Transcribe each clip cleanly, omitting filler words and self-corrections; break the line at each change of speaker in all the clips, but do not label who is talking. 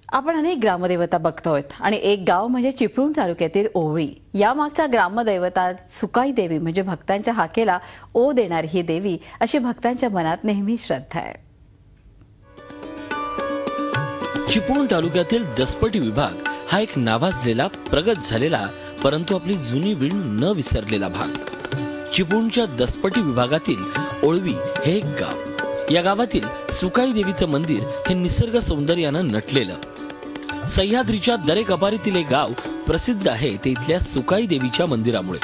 आपण अनेक ग्रामदेवता बघतोय आणि एक गाव म्हणजे चिपळूण तालुक्यातील ओवळी. या मागच्या ग्रामदैवता सुकाई देवी म्हणजे भक्तांच्या हाकेला ओ देणारी ही देवी अशी भक्तांच्या मनात नेहमी श्रद्धा आहे.
चिपळूण तालुक्यातील दसपटी विभाग हा एक नावाजलेला, प्रगत झालेला, परंतु आपली जुनी वीण न विसरलेला भाग. चिपळूणच्या दसपटी विभागातील ओळवी हे एक गाव. या गावातील सुकाई देवीचं मंदिर हे निसर्ग सौंदर्यानं नटलेलं. सह्याद्रीच्या दरेकपारीतील एक गाव प्रसिद्ध आहे ते इथल्या सुकाई देवीच्या मंदिरामुळे.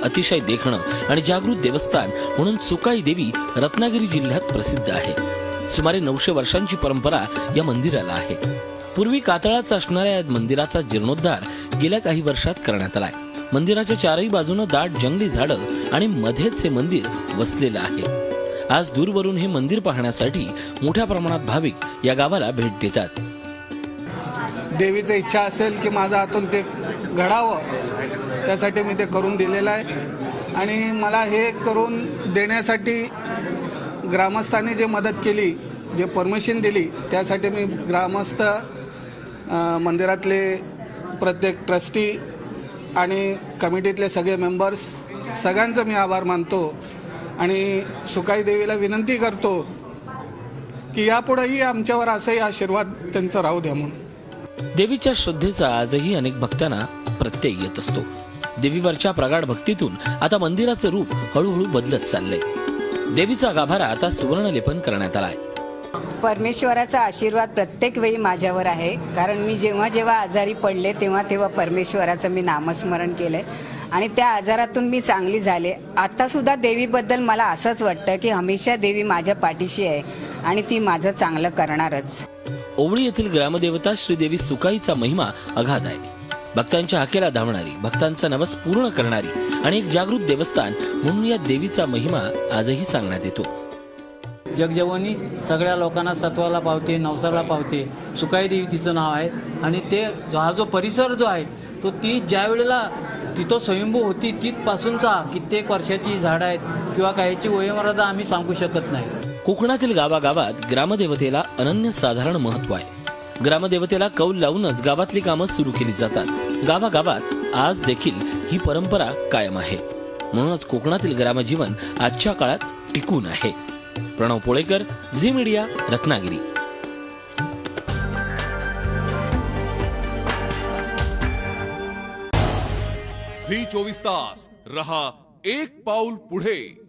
अतिशय देखणं आणि जागृत देवस्थान म्हणून सुकाई देवी रत्नागिरी जिल्ह्यात प्रसिद्ध आहे. सुमारे 900 वर्षांची परंपरा या मंदिराला आहे. पूर्वी कातळाचा असणाऱ्या या मंदिराचा जीर्णोद्धार गेल्या काही वर्षात करण्यात आलाय. मंदिराच्या चारही बाजूनं दाट जंगली झाडं आणि मध्येच हे मंदिर वसलेलं आहे. आज दूरवरून हे मंदिर पाहण्यासाठी मोठ्या प्रमाणात भाविक या गावाला भेट देतात.
देवीची इच्छा असेल की माझं हातून ते घडावं, त्यासाठी मी ते करून दिलेलं आहे. आणि मला हे करून देण्यासाठी ग्रामस्थांनी जे मदत केली, जे परमिशन दिली, त्यासाठी मी ग्रामस्थ, मंदिरातले प्रत्येक ट्रस्टी आणि कमिटीतले सगळे मेंबर्स सगळ्यांचं मी आभार मानतो. आणि सुकाई देवीला विनंती करतो की यापुढेही आमच्यावर असाही आशीर्वाद त्यांचा राहू द्या म्हणून.
देवीच्या श्रद्धेचा आजही अनेक भक्तांना प्रत्यय येत असतो. देवीवरच्या प्रगाढ भक्तीतून आता मंदिराचं रूप हळूहळू बदलत चाललंय. देवीचा गाभारा आता सुवर्णलेपन करण्यात आलाय.
परमेश्वराचा आशीर्वाद प्रत्येक वेळी माझ्यावर आहे, कारण मी जेव्हा जेव्हा आजारी पडले तेव्हा परमेश्वराचं मी नामस्मरण केलंय आणि त्या आजारातून मी चांगली झाले. आता सुद्धा देवीबद्दल मला असंच वाटतं की हमेशा देवी माझ्या पाठीशी आहे आणि ती माझं चांगलं करणारच.
ओवळी येथील ग्रामदेवता श्रीदेवी सुकाईचा महिमा अगाध आहे. भक्तांच्या हाकेला धावणारी, भक्तांचा नवस पूर्ण करणारी आणि एक जागृत देवस्थान म्हणून या देवीचा महिमा आजही सांगण्यात येतो.
जगजेवणी सगळ्या लोकांना सत्वाला पावते, नवसाला पावते. सुकाई देवी तिचं नाव आहे. आणि ते हा जो परिसर जो आहे तो ती ज्या वेळेला तिथं स्वयंभू होती तिथपासूनचा कित्येक वर्षाची झाडं आहेत किंवा काहीची वयोमर्यादा आम्ही सांगू शकत नाही.
कोकणातील गावागावात ग्रामदेवतेला अनन्यसाधारण महत्व आहे. ग्रामदेवतेला कौल लावूनच गावातली कामं सुरू केली जातात. गावागावात आज देखील ही परंपरा कायम आहे. म्हणूनच कोकणातील ग्रामजीवन आजच्या काळात टिकून आहे. प्रणव पोळेकर, झी मीडिया, रत्नागिरी.
झी 24 तास रहा एक पाऊल पुढे.